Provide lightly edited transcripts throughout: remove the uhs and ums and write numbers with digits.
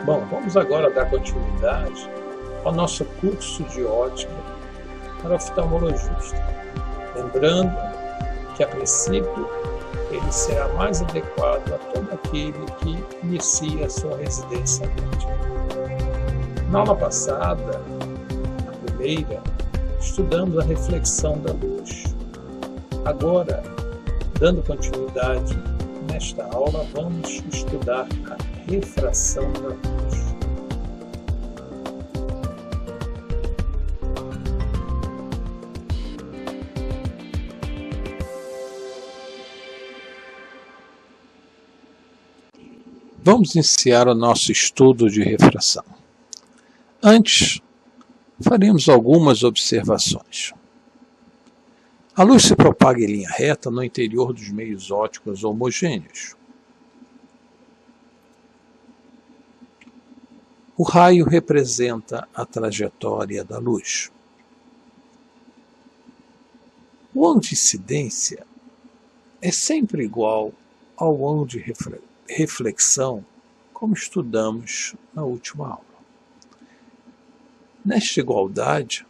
Bom, vamos agora dar continuidade ao nosso curso de ótica para oftalmologista. Lembrando que, a princípio, ele será mais adequado a todo aquele que inicia a sua residência médica. Na aula passada, na primeira, estudamos a reflexão da luz. Agora, dando continuidade nesta aula, vamos estudar a refração da luz. Vamos iniciar o nosso estudo de refração. Antes, faremos algumas observações. A luz se propaga em linha reta no interior dos meios ópticos homogêneos. O raio representa a trajetória da luz. O ângulo de incidência é sempre igual ao ângulo de reflexão, como estudamos na última aula. Nesta igualdade,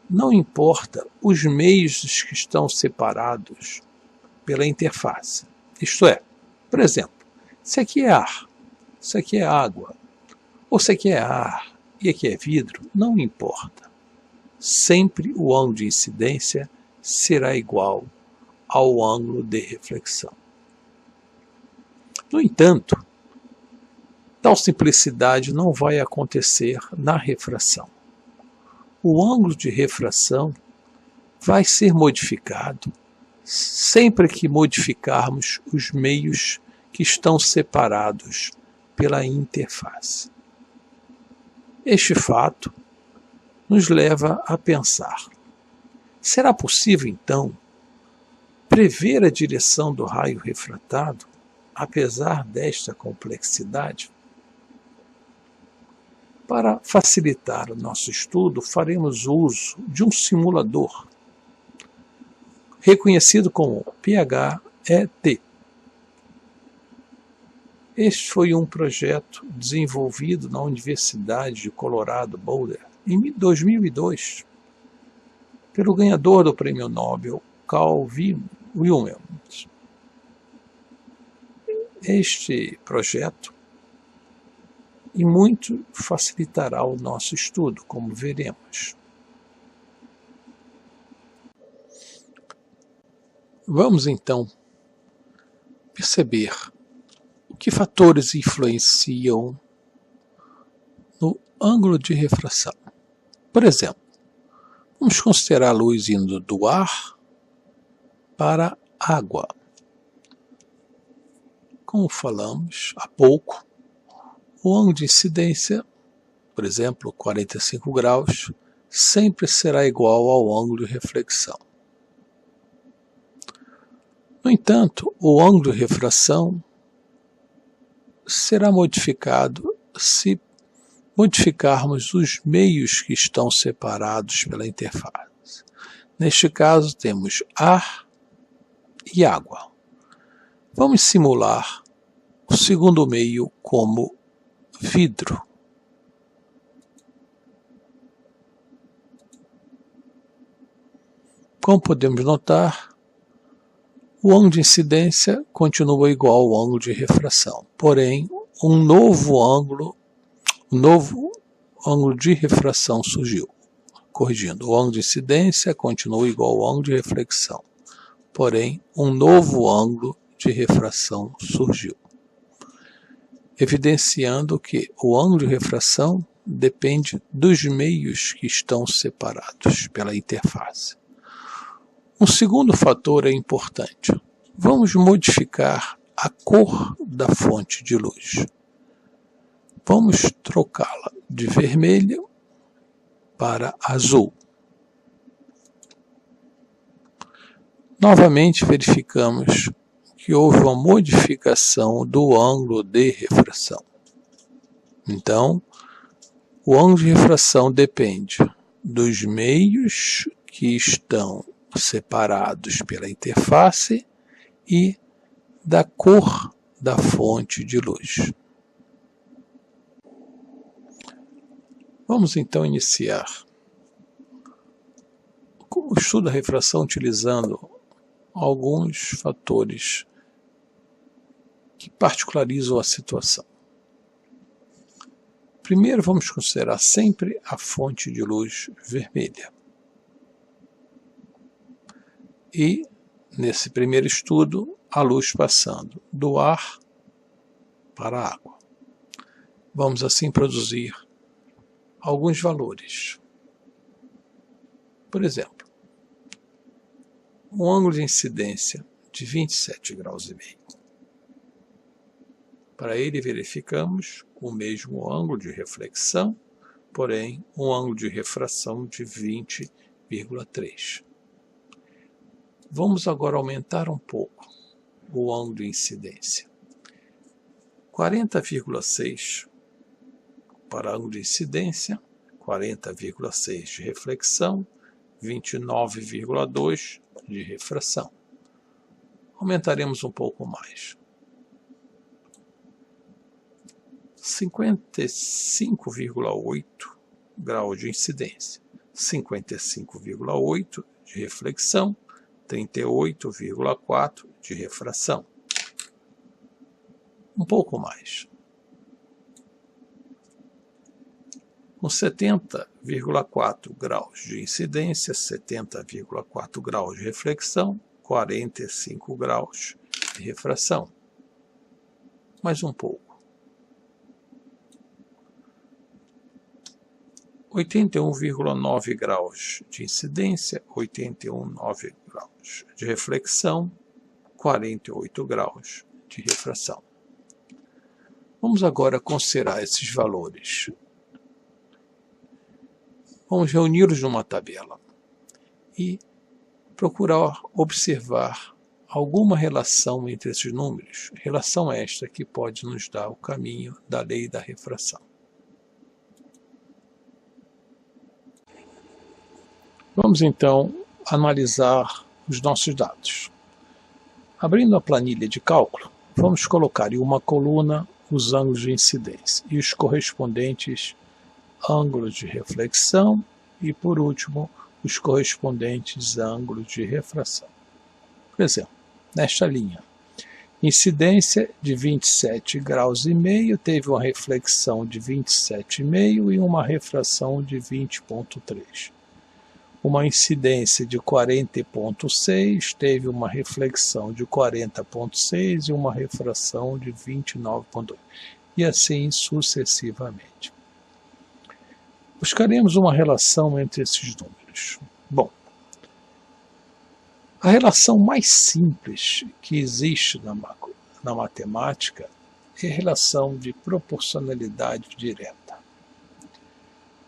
não importa os meios que estão separados pela interface. Isto é, por exemplo, se aqui é ar, se aqui é água, ou se aqui é ar e aqui é vidro, não importa. Sempre o ângulo de incidência será igual ao ângulo de reflexão. No entanto, tal simplicidade não vai acontecer na refração. O ângulo de refração vai ser modificado sempre que modificarmos os meios que estão separados pela interface. Este fato nos leva a pensar: será possível, então, prever a direção do raio refratado, apesar desta complexidade? Para facilitar o nosso estudo, faremos uso de um simulador, reconhecido como PHET. Este foi um projeto desenvolvido na Universidade de Colorado Boulder em 2002, pelo ganhador do Prêmio Nobel, Carl Wilhelms. Este projeto e muito facilitará o nosso estudo, como veremos. Vamos então perceber que fatores influenciam no ângulo de refração. Por exemplo, vamos considerar a luz indo do ar para a água. Como falamos há pouco, o ângulo de incidência, por exemplo, 45 graus, sempre será igual ao ângulo de reflexão. No entanto, o ângulo de refração será modificado se modificarmos os meios que estão separados pela interface. Neste caso, temos ar e água. Vamos simular o segundo meio como vidro. Como podemos notar, o ângulo de incidência continua igual ao ângulo de refração, porém, um novo ângulo de refração surgiu. Corrigindo, o ângulo de incidência continua igual ao ângulo de reflexão, porém, um novo ângulo de refração surgiu, evidenciando que o ângulo de refração depende dos meios que estão separados pela interface. Um segundo fator é importante. Vamos modificar a cor da fonte de luz. Vamos trocá-la de vermelho para azul. Novamente verificamos que houve uma modificação do ângulo de refração. Então, o ângulo de refração depende dos meios que estão separados pela interface e da cor da fonte de luz. Vamos então iniciar o estudo da refração utilizando alguns fatores que particularizam a situação. Primeiro, vamos considerar sempre a fonte de luz vermelha. E, nesse primeiro estudo, a luz passando do ar para a água. Vamos assim produzir alguns valores. Por exemplo, um ângulo de incidência de 27 graus e meio. Para ele verificamos o mesmo ângulo de reflexão, porém um ângulo de refração de 20,3. Vamos agora aumentar um pouco o ângulo de incidência. 40,6 para ângulo de incidência, 40,6 de reflexão, 29,2 de refração. Aumentaremos um pouco mais. 55,8 graus de incidência, 55,8 de reflexão, 38,4 de refração. Um pouco mais. Com 70,4 graus de incidência, 70,4 graus de reflexão, 45 graus de refração. Mais um pouco. 81,9 graus de incidência, 81,9 graus de reflexão, 48 graus de refração. Vamos agora considerar esses valores. Vamos reuni-los numa tabela e procurar observar alguma relação entre esses números, relação esta que pode nos dar o caminho da lei da refração. Vamos então analisar os nossos dados. Abrindo a planilha de cálculo, vamos colocar em uma coluna os ângulos de incidência e os correspondentes ângulos de reflexão e, por último, os correspondentes ângulos de refração. Por exemplo, nesta linha, incidência de 27 graus e meio teve uma reflexão de 27,5 e uma refração de 20,3. Uma incidência de 40,6 teve uma reflexão de 40,6 e uma refração de 29,2, e assim sucessivamente. Buscaremos uma relação entre esses números. Bom, a relação mais simples que existe na matemática é a relação de proporcionalidade direta.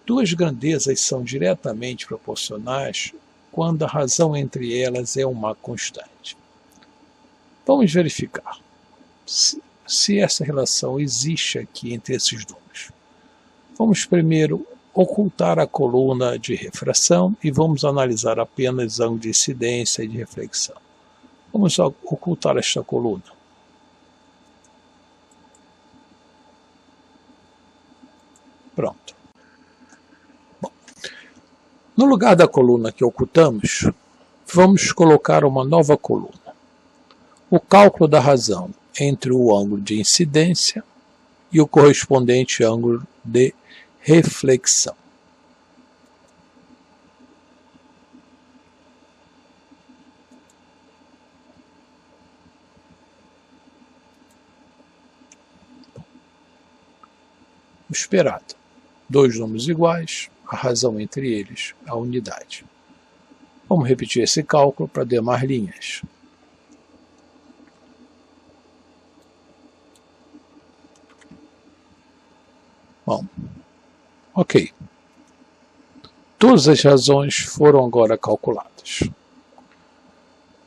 Duas grandezas são diretamente proporcionais quando a razão entre elas é uma constante. Vamos verificar se essa relação existe aqui entre esses números. Vamos primeiro ocultar a coluna de refração e vamos analisar apenas ângulo de incidência e de reflexão. Vamos ocultar esta coluna. Pronto. Bom, no lugar da coluna que ocultamos, vamos colocar uma nova coluna. O cálculo da razão entre o ângulo de incidência e o correspondente ângulo de reflexão. O esperado. Dois números iguais, a razão entre eles, a unidade. Vamos repetir esse cálculo para demais linhas. Bom, ok. Todas as razões foram agora calculadas.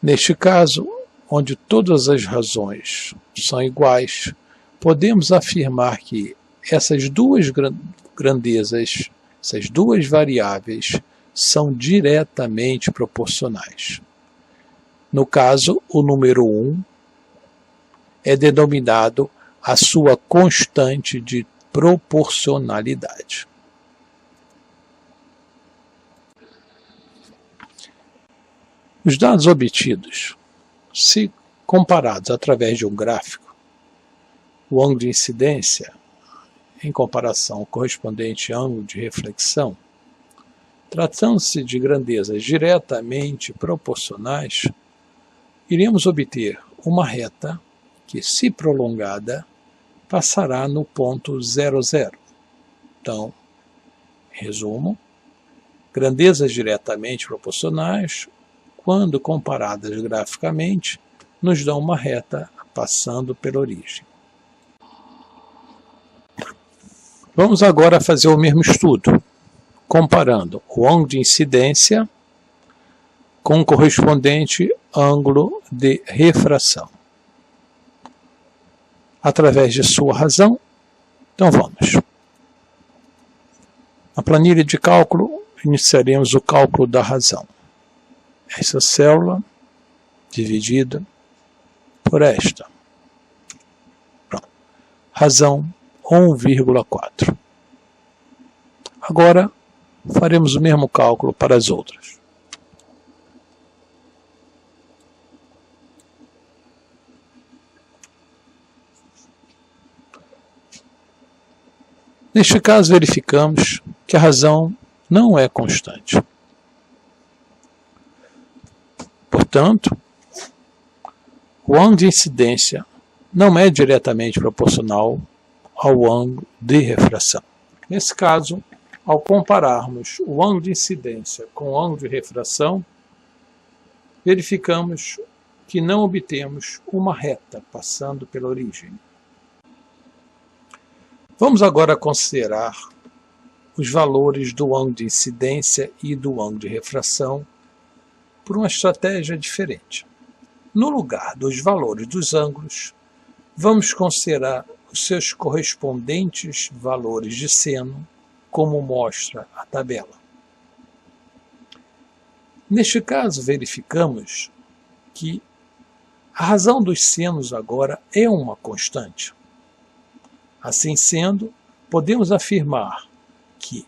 Neste caso, onde todas as razões são iguais, podemos afirmar que essas duas grandezas, essas duas variáveis, são diretamente proporcionais. No caso, o número 1 é denominado a sua constante de proporcionalidade. Os dados obtidos, se comparados através de um gráfico, o ângulo de incidência em comparação ao correspondente ângulo de reflexão, tratando-se de grandezas diretamente proporcionais, iremos obter uma reta que, se prolongada, passará no ponto 00. Então, resumo, grandezas diretamente proporcionais, quando comparadas graficamente, nos dão uma reta passando pela origem. Vamos agora fazer o mesmo estudo, comparando o ângulo de incidência com o correspondente ângulo de refração. Através de sua razão, então vamos. Na planilha de cálculo, iniciaremos o cálculo da razão. Essa célula dividida por esta. Pronto. Razão 1,4. Agora, faremos o mesmo cálculo para as outras. Neste caso, verificamos que a razão não é constante. Portanto, o ângulo de incidência não é diretamente proporcional ao ângulo de refração. Nesse caso, ao compararmos o ângulo de incidência com o ângulo de refração, verificamos que não obtemos uma reta passando pela origem. Vamos agora considerar os valores do ângulo de incidência e do ângulo de refração por uma estratégia diferente. No lugar dos valores dos ângulos, vamos considerar os seus correspondentes valores de seno, como mostra a tabela. Neste caso, verificamos que a razão dos senos agora é uma constante. Assim sendo, podemos afirmar que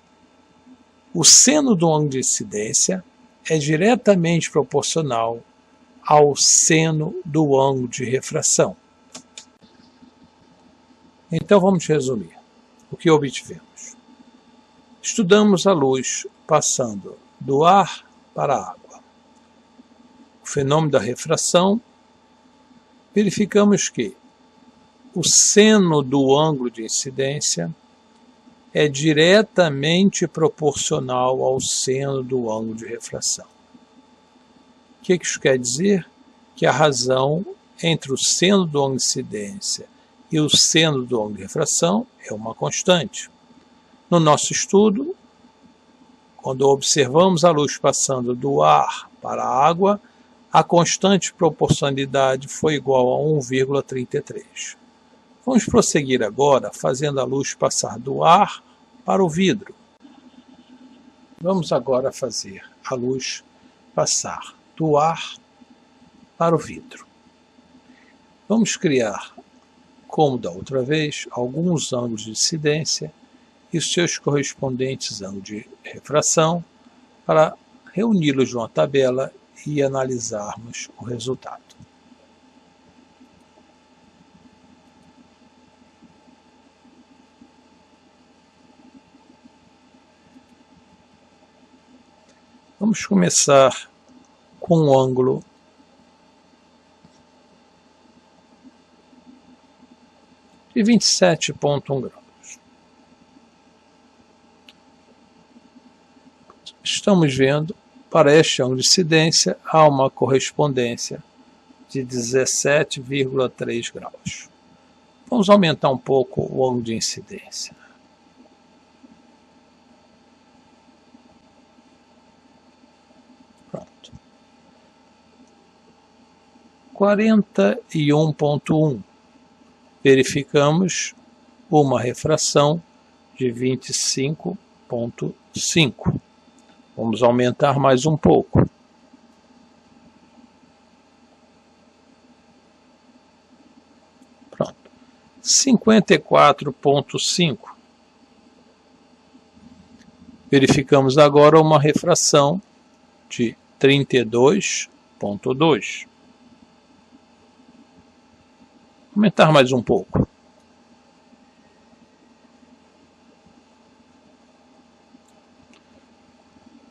o seno do ângulo de incidência é diretamente proporcional ao seno do ângulo de refração. Então vamos resumir o que obtivemos. Estudamos a luz passando do ar para a água. O fenômeno da refração, verificamos que o seno do ângulo de incidência é diretamente proporcional ao seno do ângulo de refração. O que isso quer dizer? Que a razão entre o seno do ângulo de incidência e o seno do ângulo de refração é uma constante. No nosso estudo, quando observamos a luz passando do ar para a água, a constante proporcionalidade foi igual a 1,33. Vamos prosseguir agora fazendo a luz passar do ar para o vidro. Vamos agora fazer a luz passar do ar para o vidro. Vamos criar, como da outra vez, alguns ângulos de incidência e os seus correspondentes ângulos de refração para reuni-los numa tabela e analisarmos o resultado. Vamos começar com um ângulo de 27,1 graus. Estamos vendo, para este ângulo de incidência, há uma correspondência de 17,3 graus. Vamos aumentar um pouco o ângulo de incidência. Pronto. 41,1. Verificamos uma refração de 25,5. Vamos aumentar mais um pouco. Pronto. 54,5. Verificamos agora uma refração de 32 72.2. Aumentar mais um pouco.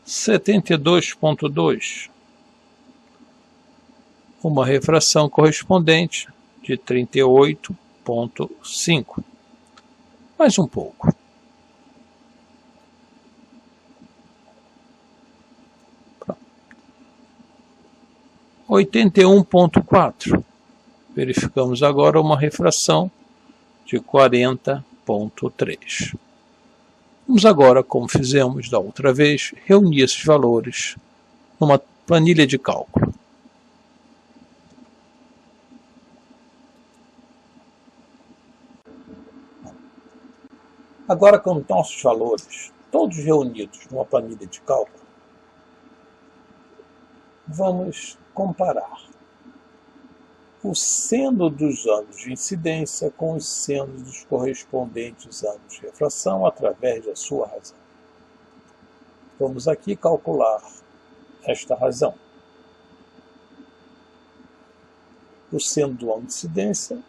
72.2. Uma refração correspondente de 38.5. Mais um pouco. 81.4. Verificamos agora uma refração de 40.3. Vamos agora, como fizemos da outra vez, reunir esses valores numa planilha de cálculo. Agora, com nossos valores todos reunidos numa planilha de cálculo, vamos comparar o seno dos ângulos de incidência com os senos dos correspondentes ângulos de refração através da sua razão. Vamos aqui calcular esta razão. O seno do ângulo de incidência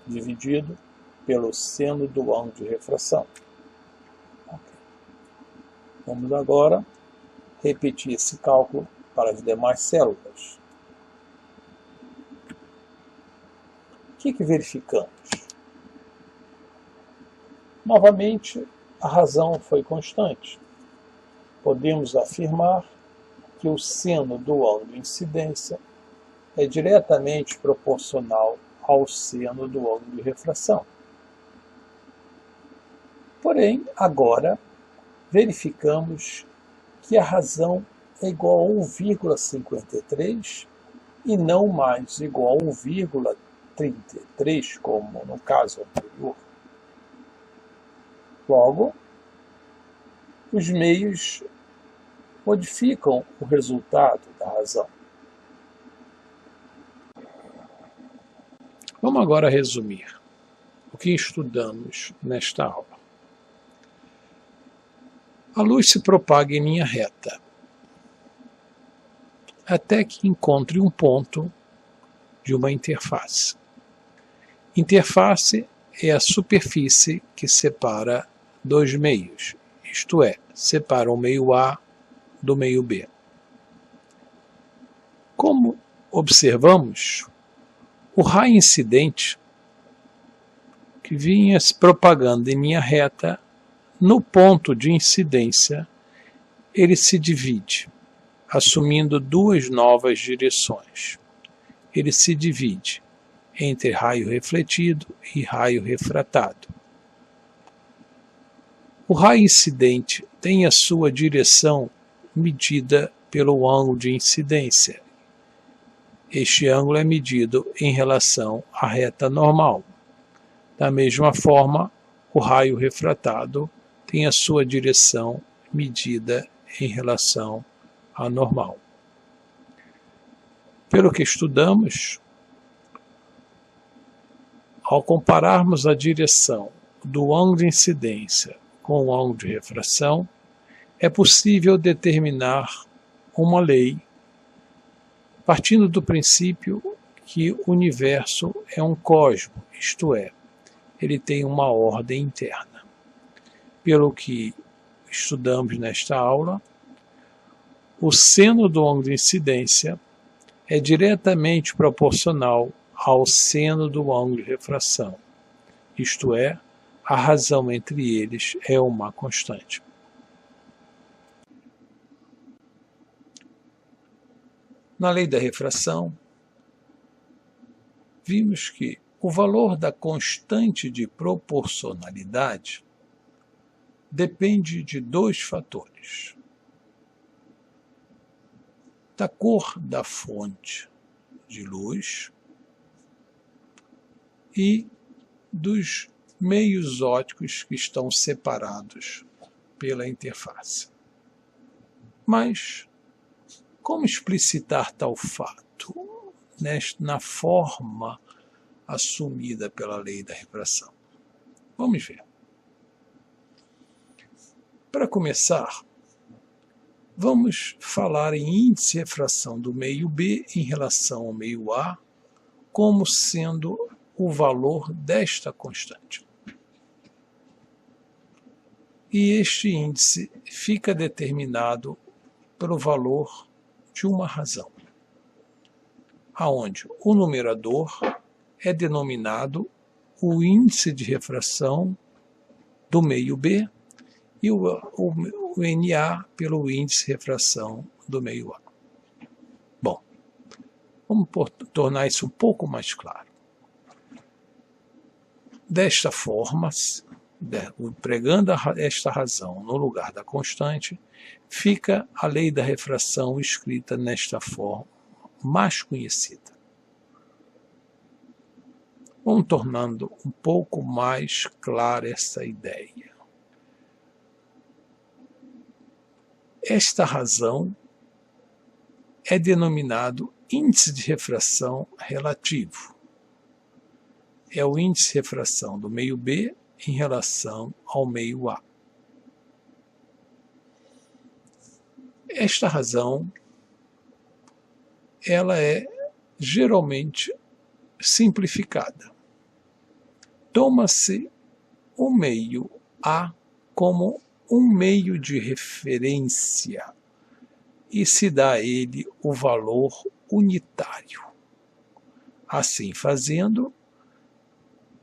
dividido pelo seno do ângulo de refração. Okay. Vamos agora repetir esse cálculo para as demais células. O que verificamos? Novamente, a razão foi constante. Podemos afirmar que o seno do ângulo de incidência é diretamente proporcional ao seno do ângulo de refração. Porém, agora, verificamos que a razão é igual a 1,53 e não mais igual a 1,33, como no caso anterior. Logo, os meios modificam o resultado da razão. Vamos agora resumir o que estudamos nesta aula. A luz se propaga em linha reta, até que encontre um ponto de uma interface. Interface é a superfície que separa dois meios, isto é, separa o meio A do meio B. Como observamos, o raio incidente, que vinha se propagando em linha reta, no ponto de incidência, ele se divide, assumindo duas novas direções. Ele se divide entre raio refletido e raio refratado. O raio incidente tem a sua direção medida pelo ângulo de incidência. Este ângulo é medido em relação à reta normal. Da mesma forma, o raio refratado tem a sua direção medida em relação à normal. Pelo que estudamos, ao compararmos a direção do ângulo de incidência com o ângulo de refração, é possível determinar uma lei partindo do princípio que o universo é um cosmo, isto é, ele tem uma ordem interna. Pelo que estudamos nesta aula, o seno do ângulo de incidência é diretamente proporcional ao seno do ângulo de refração, isto é, a razão entre eles é uma constante. Na lei da refração, vimos que o valor da constante de proporcionalidade depende de dois fatores: da cor da fonte de luz e dos meios ópticos que estão separados pela interface. Mas como explicitar tal fato na forma assumida pela lei da refração? Vamos ver. Para começar, Vamos falar em índice de refração do meio B em relação ao meio A como sendo o valor desta constante. E este índice fica determinado pelo valor de uma razão, aonde o numerador é denominado o índice de refração do meio B e o NA pelo índice de refração do meio A. Bom, vamos tornar isso um pouco mais claro. Desta forma, empregando esta razão no lugar da constante, fica a lei da refração escrita nesta forma mais conhecida. Vamos tornando um pouco mais clara essa ideia. Esta razão é denominado índice de refração relativo. É o índice de refração do meio B em relação ao meio A. Esta razão, ela é geralmente simplificada. Toma-se o meio A como um meio de referência e se dá a ele o valor unitário. Assim fazendo,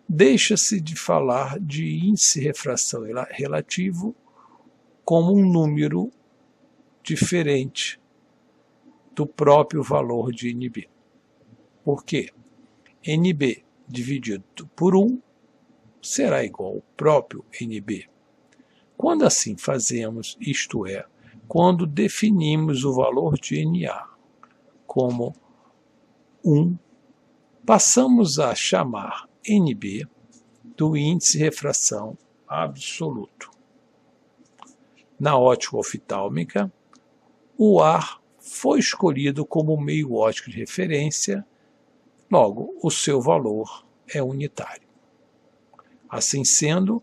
deixa-se de falar de índice de refração relativo como um número diferente do próprio valor de NB. Por quê? NB dividido por 1 será igual ao próprio NB. Quando assim fazemos, isto é, quando definimos o valor de NA como 1, passamos a chamar NB do índice de refração absoluto. Na ótica oftálmica, o ar foi escolhido como meio óptico de referência, logo o seu valor é unitário. Assim sendo,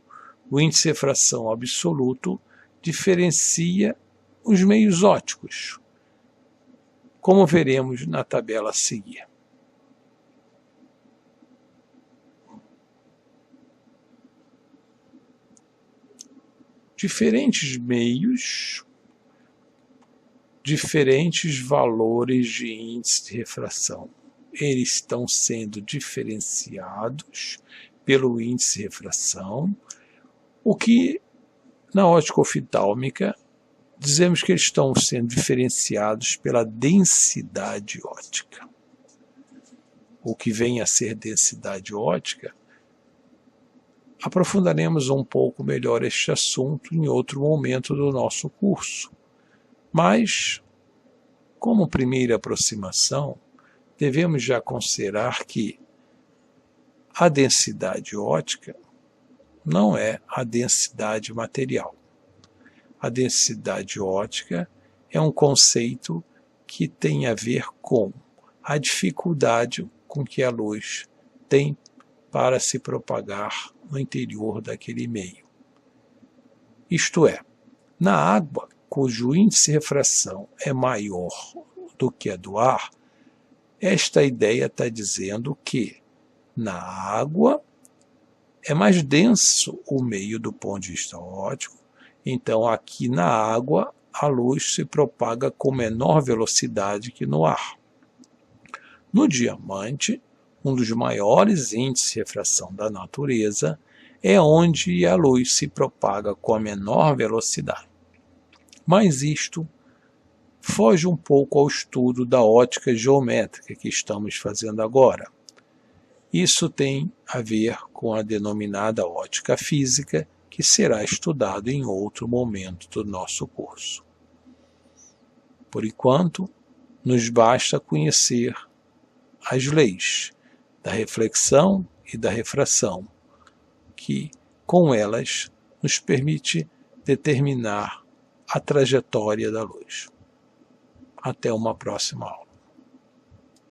o índice de refração absoluto diferencia os meios ópticos, como veremos na tabela a seguir. Diferentes meios, diferentes valores de índice de refração. Eles estão sendo diferenciados pelo índice de refração, o que na ótica oftálmica dizemos que eles estão sendo diferenciados pela densidade óptica. O que vem a ser densidade óptica, aprofundaremos um pouco melhor este assunto em outro momento do nosso curso. Mas, como primeira aproximação, devemos já considerar que a densidade óptica não é a densidade material. A densidade óptica é um conceito que tem a ver com a dificuldade com que a luz tem para se propagar no interior daquele meio. Isto é, na água, cujo índice de refração é maior do que a do ar, esta ideia está dizendo que na água é mais denso o meio do ponto de vista óptico, então aqui na água a luz se propaga com menor velocidade que no ar. No diamante, um dos maiores índices de refração da natureza, é onde a luz se propaga com a menor velocidade. Mas isto foge um pouco ao estudo da ótica geométrica que estamos fazendo agora. Isso tem a ver com a denominada ótica física, que será estudado em outro momento do nosso curso. Por enquanto, nos basta conhecer as leis da reflexão e da refração, que com elas nos permite determinar a trajetória da luz. Até uma próxima aula.